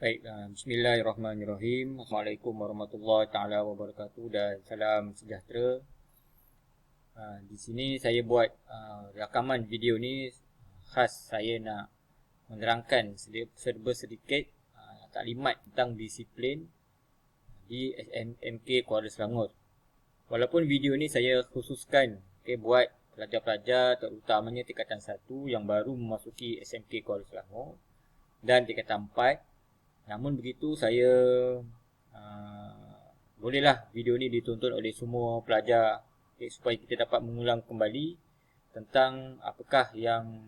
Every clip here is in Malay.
Baik, bismillahirrahmanirrahim. Assalamualaikum warahmatullahi taala wabarakatuh dan salam sejahtera. Di sini saya buat rakaman video ni khas saya nak menerangkan serba sedikit taklimat tentang disiplin di SMK Kuala Selangor. Walaupun video ni saya khususkan buat pelajar-pelajar terutamanya tingkatan 1 yang baru memasuki SMK Kuala Selangor dan tingkatan 4. Namun begitu saya bolehlah video ni ditonton oleh semua pelajar supaya kita dapat mengulang kembali tentang apakah yang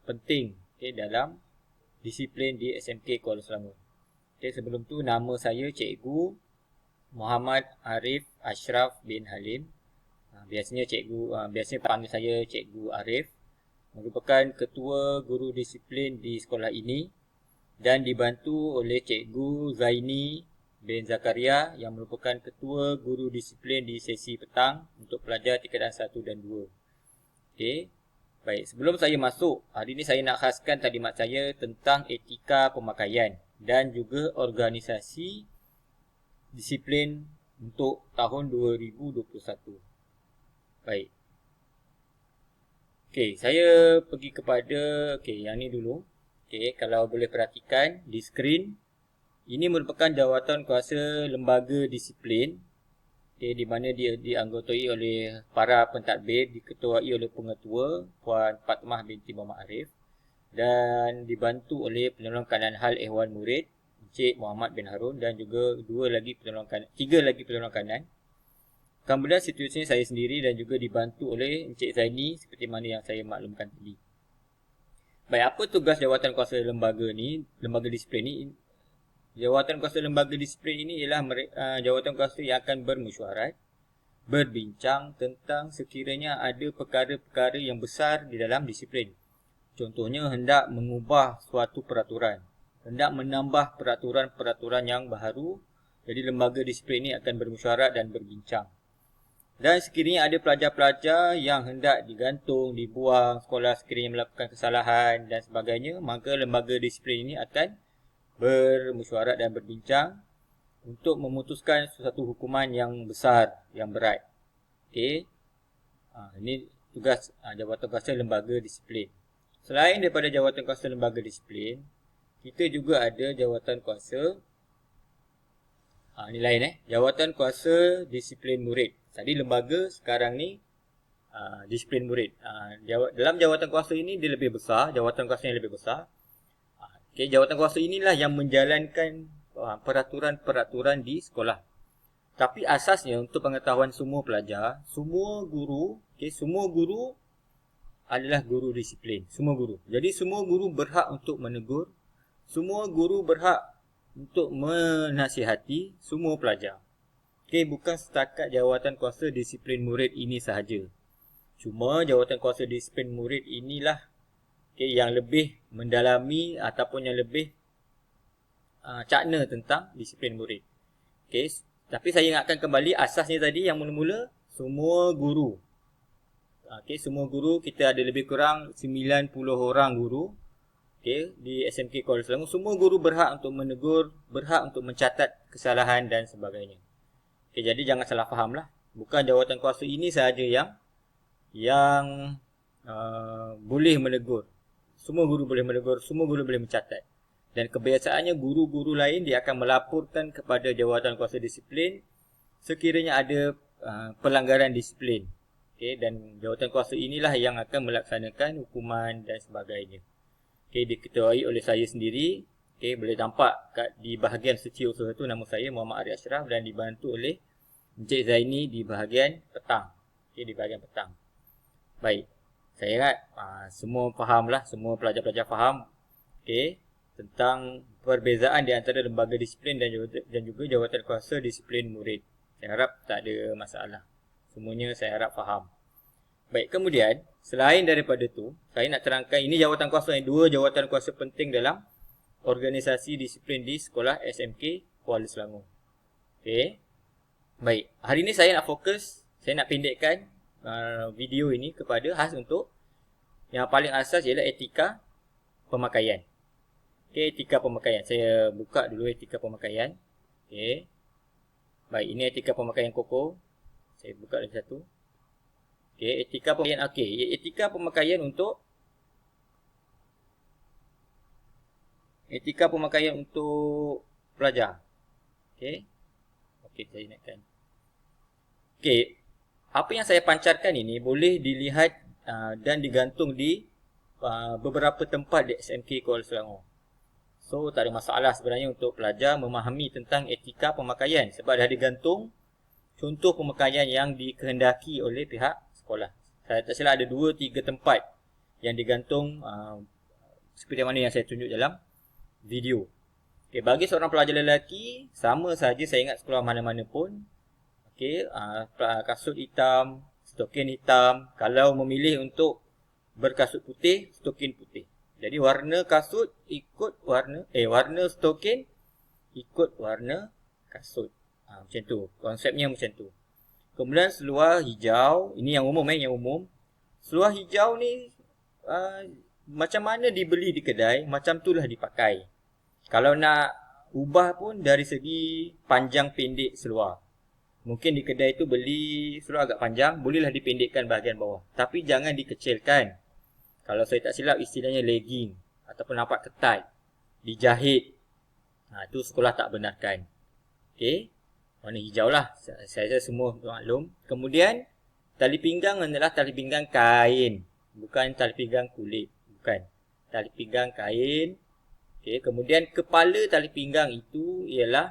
penting dalam disiplin di SMK Kuala Selangor. Sebelum tu nama saya Cikgu Muhammad Arif Ashraf bin Halim. Biasanya panggil saya Cikgu Arif. Merupakan ketua guru disiplin di sekolah ini dan dibantu oleh Cikgu Zaini bin Zakaria yang merupakan ketua guru disiplin di sesi petang untuk pelajar tingkatan 1 dan 2. Baik, sebelum saya masuk, hari ini saya nak khaskan taklimat saya tentang etika pemakaian dan juga organisasi disiplin untuk tahun 2021. Baik. Saya pergi kepada yang ni dulu. Kalau boleh perhatikan di skrin, ini merupakan jawatankuasa lembaga disiplin di mana dia dianggotai oleh para pentadbir, diketuai oleh pengetua Puan Fatmah binti Muhammad Arif dan dibantu oleh penolong kanan hal ehwal murid Encik Muhammad bin Harun dan juga tiga lagi penolong kanan. Kemudian situasinya saya sendiri dan juga dibantu oleh Encik Zaini seperti mana yang saya maklumkan tadi. Baik, apa tugas jawatankuasa lembaga disiplin ni? Jawatankuasa lembaga disiplin ini ialah jawatankuasa yang akan bermesyuarat, berbincang tentang sekiranya ada perkara-perkara yang besar di dalam disiplin. Contohnya hendak mengubah suatu peraturan, hendak menambah peraturan-peraturan yang baru. Jadi lembaga disiplin ini akan bermesyuarat dan berbincang. Dan sekiranya ada pelajar-pelajar yang hendak digantung, dibuang sekolah sekiranya melakukan kesalahan dan sebagainya, maka lembaga disiplin ini akan bermesyuarat dan berbincang untuk memutuskan suatu hukuman yang besar, yang berat. Ini tugas jawatankuasa lembaga disiplin. Selain daripada jawatankuasa lembaga disiplin, kita juga ada jawatankuasa ini lain jawatankuasa disiplin murid. Tadi lembaga, sekarang ni disiplin murid. Dalam jawatankuasa ini dia lebih besar, jawatankuasa yang lebih besar. Jawatankuasa inilah yang menjalankan peraturan-peraturan di sekolah. Tapi asasnya untuk pengetahuan semua pelajar, semua guru adalah guru disiplin, semua guru. Jadi semua guru berhak untuk menegur, semua guru berhak untuk menasihati semua pelajar. Bukan setakat jawatankuasa disiplin murid ini sahaja. Cuma jawatankuasa disiplin murid inilah yang lebih mendalami ataupun yang lebih cakna tentang disiplin murid. Tapi saya ingatkan kembali asasnya tadi yang mula-mula semua guru. Semua guru, kita ada lebih kurang 90 orang guru di SMK Kuala Selangor. Semua guru berhak untuk menegur, berhak untuk mencatat kesalahan dan sebagainya. Jadi jangan salah fahamlah. Bukan jawatankuasa ini sahaja yang boleh menegur. Semua guru boleh menegur, semua guru boleh mencatat. Dan kebiasaannya guru-guru lain dia akan melaporkan kepada jawatankuasa disiplin sekiranya ada pelanggaran disiplin. Dan jawatankuasa inilah yang akan melaksanakan hukuman dan sebagainya. Diketuai oleh saya sendiri. Boleh nampak di bahagian setiausaha tu nama saya Muhammad Arif Ashraf dan dibantu oleh Encik Zaini di bahagian petang. Di bahagian petang. Baik. Saya ingat semua fahamlah, semua pelajar-pelajar faham tentang perbezaan di antara lembaga disiplin dan juga jawatankuasa disiplin murid. Saya harap tak ada masalah. Semuanya saya harap faham. Baik, kemudian selain daripada tu, saya nak terangkan ini jawatankuasa yang dua jawatankuasa penting dalam organisasi disiplin di sekolah SMK Kuala Selangor. Baik, hari ini saya nak fokus, saya nak pendekkan video ini kepada khas untuk yang paling asas ialah etika pemakaian. Okey, etika pemakaian. Saya buka dulu etika pemakaian. Okey. Baik, ini etika pemakaian koko. Saya buka lagi satu. Okey, etika pemakaian. Okey, etika pemakaian untuk pelajar. Okey. Okey, saya ingatkan. Okey, apa yang saya pancarkan ini boleh dilihat dan digantung di beberapa tempat di SMK Kuala Selangor. So, tak ada masalah sebenarnya untuk pelajar memahami tentang etika pemakaian sebab dah digantung contoh pemakaian yang dikehendaki oleh pihak sekolah. Saya tak silap ada 2-3 tempat yang digantung seperti mana yang saya tunjuk dalam video. Okay, bagi seorang pelajar lelaki, sama saja saya ingat sekolah mana-mana pun. Okay, kasut hitam, stokin hitam. Kalau memilih untuk berkasut putih, stokin putih. Jadi warna kasut ikut warna stokin ikut warna kasut. Macam tu. Konsepnya macam tu. Kemudian seluar hijau, ini yang umum yang umum. Seluar hijau ni macam mana dibeli di kedai, macam itulah dipakai. Kalau nak ubah pun dari segi panjang pendek seluar. Mungkin di kedai tu beli seluar agak panjang, bolehlah dipendekkan bahagian bawah. Tapi jangan dikecilkan. Kalau saya tak silap istilahnya legging ataupun nampak ketat, dijahit. Itu sekolah tak benarkan. Okey. Warna hijau lah. Saya semua maklum. Kemudian tali pinggang adalah tali pinggang kain, bukan tali pinggang kulit, bukan. Tali pinggang kain. Okey, kemudian kepala tali pinggang itu ialah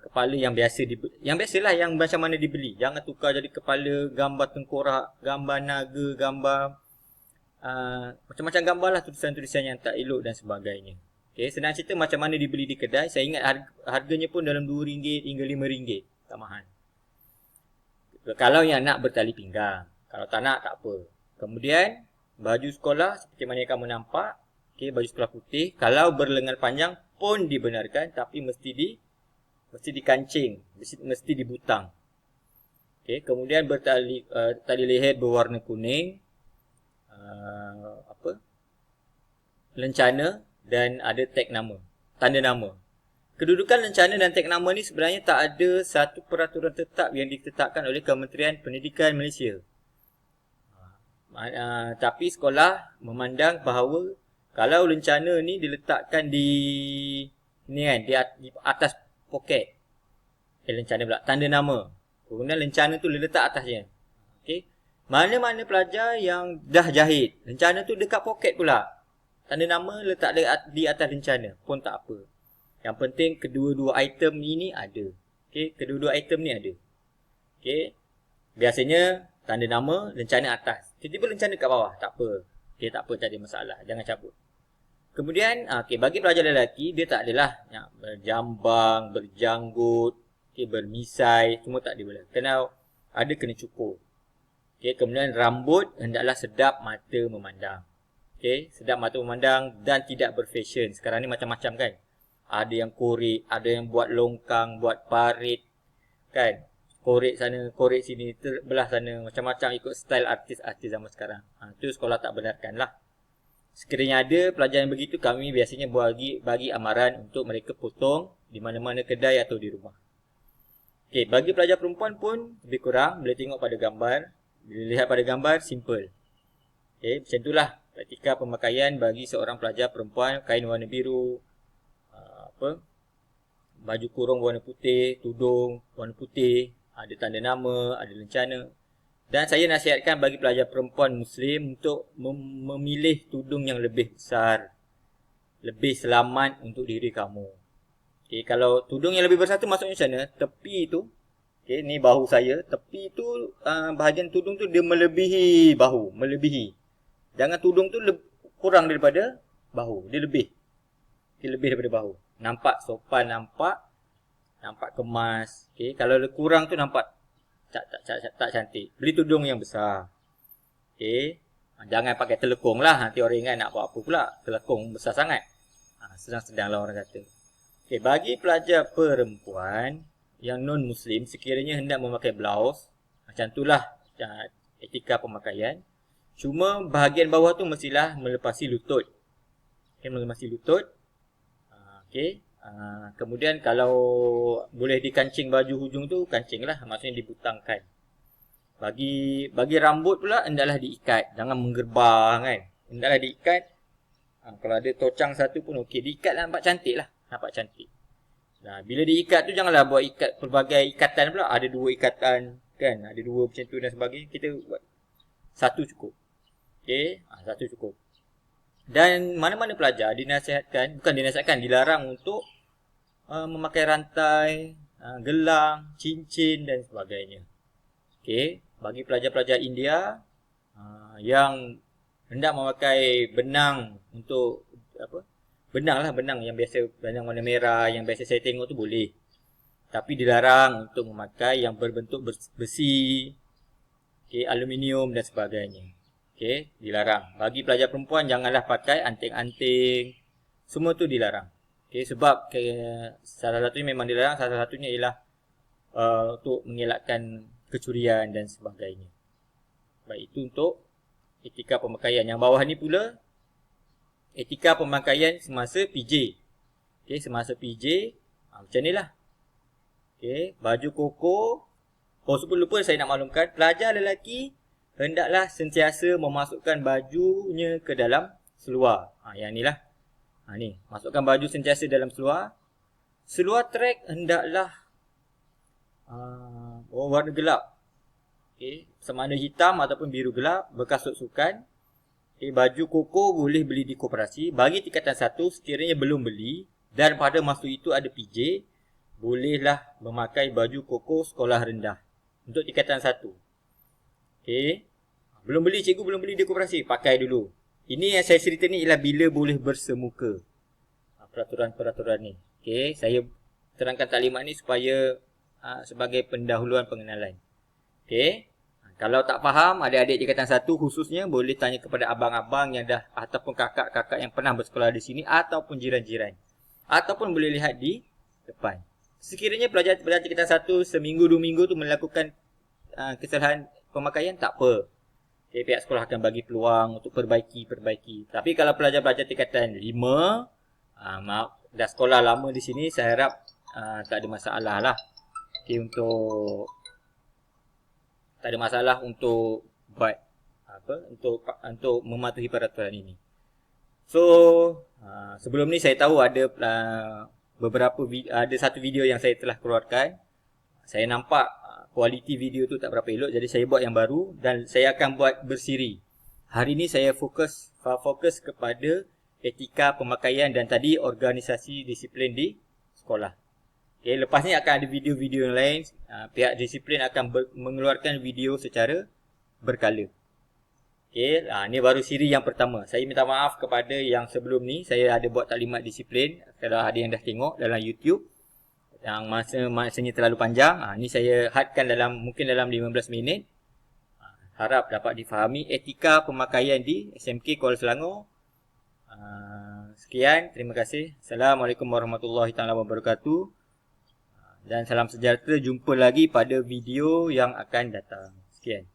kepala yang biasa yang biasalah, yang macam mana dibeli. Jangan tukar jadi kepala gambar tengkorak, gambar naga, gambar macam-macam gambar lah, tulisan-tulisan yang tak elok dan sebagainya. Okay, senang cerita macam mana dibeli di kedai. Saya ingat harganya pun dalam RM2 hingga RM5. Tak mahal. Kalau yang nak bertali pinggang. Kalau tak nak, tak apa. Kemudian baju sekolah seperti mana yang kamu nampak. Okay, baju sekolah putih. Kalau berlengan panjang pun dibenarkan, tapi mesti dikancing, mesti dibutang. Okay, kemudian tali leher berwarna kuning. Lencana dan ada tag nama, tanda nama. Kedudukan lencana dan tag nama ni sebenarnya tak ada satu peraturan tetap yang ditetapkan oleh Kementerian Pendidikan Malaysia. Tapi sekolah memandang bahawa kalau lencana ni diletakkan di atas poket, lencana pula, tanda nama, kemudian lencana tu diletak atasnya. Okey, mana-mana pelajar yang dah jahit, lencana tu dekat poket pula, tanda nama letak di atas lencana pun tak apa. Yang penting kedua-dua item ni ada. Okey, kedua-dua item ni ada. Okey, biasanya tanda nama, lencana atas. Tiba-tiba lencana kat bawah, tak apa. Okey, tak apa, tak ada masalah, jangan cabut. Kemudian, bagi pelajar lelaki, dia tak adalah berjambang, berjanggut, bermisai, semua tak boleh. Kena cukur. Kemudian rambut hendaklah sedap mata memandang. Sedap mata memandang dan tidak berfashion. Sekarang ni macam-macam kan. Ada yang korek, ada yang buat longkang, buat parit, kan. Korek sana, korek sini, terbelah sana, macam-macam ikut style artis-artis zaman sekarang. Itu sekolah tak benarkan lah. Sekiranya ada pelajar yang begitu, kami biasanya bagi amaran untuk mereka potong di mana-mana kedai atau di rumah. Bagi pelajar perempuan pun lebih kurang, boleh tengok pada gambar. Bila lihat pada gambar, simple. Macam itulah etika pemakaian bagi seorang pelajar perempuan. Kain warna biru, baju kurung warna putih, tudung warna putih, ada tanda nama, ada lencana. Dan saya nasihatkan bagi pelajar perempuan Muslim untuk memilih tudung yang lebih besar, lebih selamat untuk diri kamu. Kalau tudung yang lebih besar tu maksudnya macam mana? Tepi tu, ni bahu saya, tepi tu bahagian tudung tu dia melebihi bahu, melebihi. Jangan tudung tu kurang daripada bahu, dia lebih. Lebih daripada bahu. Nampak sopan, nampak kemas. Kalau kurang tu nampak tak cantik. Beli tudung yang besar. Jangan pakai telekung lah. Nanti orang ingat nak buat apa pula. Telekung besar sangat. Sedang-sedang lah orang kata. Bagi pelajar perempuan yang non-Muslim, sekiranya hendak memakai blouse, macam itulah etika pemakaian. Cuma bahagian bawah tu mestilah melepasi lutut. Okay, mengemasi lutut. Okay. Kemudian kalau boleh dikancing baju hujung tu, kancing lah. Maksudnya dibutangkan. Bagi rambut pula, hendaklah diikat. Jangan menggerbang kan. Hendaklah diikat. Kalau ada tocang satu pun okey. Diikat lah, nampak cantik lah. Nampak cantik. Nah, bila diikat tu janganlah buat ikat pelbagai ikatan pula. Ada 2 ikatan kan. Ada 2 macam tu dan sebagainya. Kita buat satu cukup. Okay. Satu cukup. Dan mana-mana pelajar dinasihatkan, dilarang untuk memakai rantai, gelang, cincin dan sebagainya. Okey, bagi pelajar-pelajar India yang hendak memakai benang untuk benang yang biasa, benang warna merah yang biasa saya tengok tu boleh. Tapi dilarang untuk memakai yang berbentuk besi, aluminium dan sebagainya. Okey, dilarang. Bagi pelajar perempuan janganlah pakai anting-anting. Semua tu dilarang. Okey, sebab salah satunya memang dilarang, salah satunya ialah untuk mengelakkan kecurian dan sebagainya. Baik, itu untuk etika pemakaian. Yang bawah ni pula etika pemakaian semasa PJ. Okey, semasa PJ macam nilah. Okey, baju koko. Sebelum lupa saya nak maklumkan, pelajar lelaki hendaklah sentiasa memasukkan bajunya ke dalam seluar. Yang ni lah. Ni, masukkan baju sentiasa dalam seluar. Seluar trek hendaklah warna gelap. Okey, sama ada hitam ataupun biru gelap, bekas sukan. Okey, baju koko boleh beli di koperasi. Bagi tingkatan 1, sekiranya belum beli dan pada masa itu ada PJ, bolehlah memakai baju koko sekolah rendah untuk tingkatan 1. Okey. Cikgu belum beli di koperasi, pakai dulu. Ini yang saya cerita ni ialah bila boleh bersemuka. Peraturan-peraturan ni. Okey, saya terangkan taklimat ni supaya sebagai pendahuluan pengenalan. Okey. Kalau tak faham, adik-adik tingkatan 1 khususnya boleh tanya kepada abang-abang yang dah ataupun kakak-kakak yang pernah bersekolah di sini ataupun jiran-jiran. Ataupun boleh lihat di depan. Sekiranya pelajar tingkatan 1 seminggu 2 minggu tu melakukan kesalahan pemakaian, tak apa. Okay, pihak sekolah akan bagi peluang untuk perbaiki. Tapi kalau pelajar-pelajar tingkatan 5, dah sekolah lama di sini, saya harap tak ada masalah lah. Okay, tak ada masalah untuk buat untuk mematuhi peraturan ini. So, sebelum ni saya tahu ada ada satu video yang saya telah keluarkan. Saya nampak kualiti video tu tak berapa elok, jadi saya buat yang baru dan saya akan buat bersiri. Hari ni saya fokus kepada etika pemakaian dan tadi organisasi disiplin di sekolah. Okay, lepas ni akan ada video-video yang lain. Pihak disiplin akan mengeluarkan video secara berkala. Okay, ni baru siri yang pertama. Saya minta maaf kepada yang sebelum ni. Saya ada buat taklimat disiplin. Kalau ada yang dah tengok dalam YouTube yang masanya terlalu panjang, ni saya hadkan mungkin dalam 15 minit. Harap dapat difahami etika pemakaian di SMK Kuala Selangor. Sekian, terima kasih. Assalamualaikum warahmatullahi wabarakatuh. Dan salam sejahtera, jumpa lagi pada video yang akan datang. Sekian.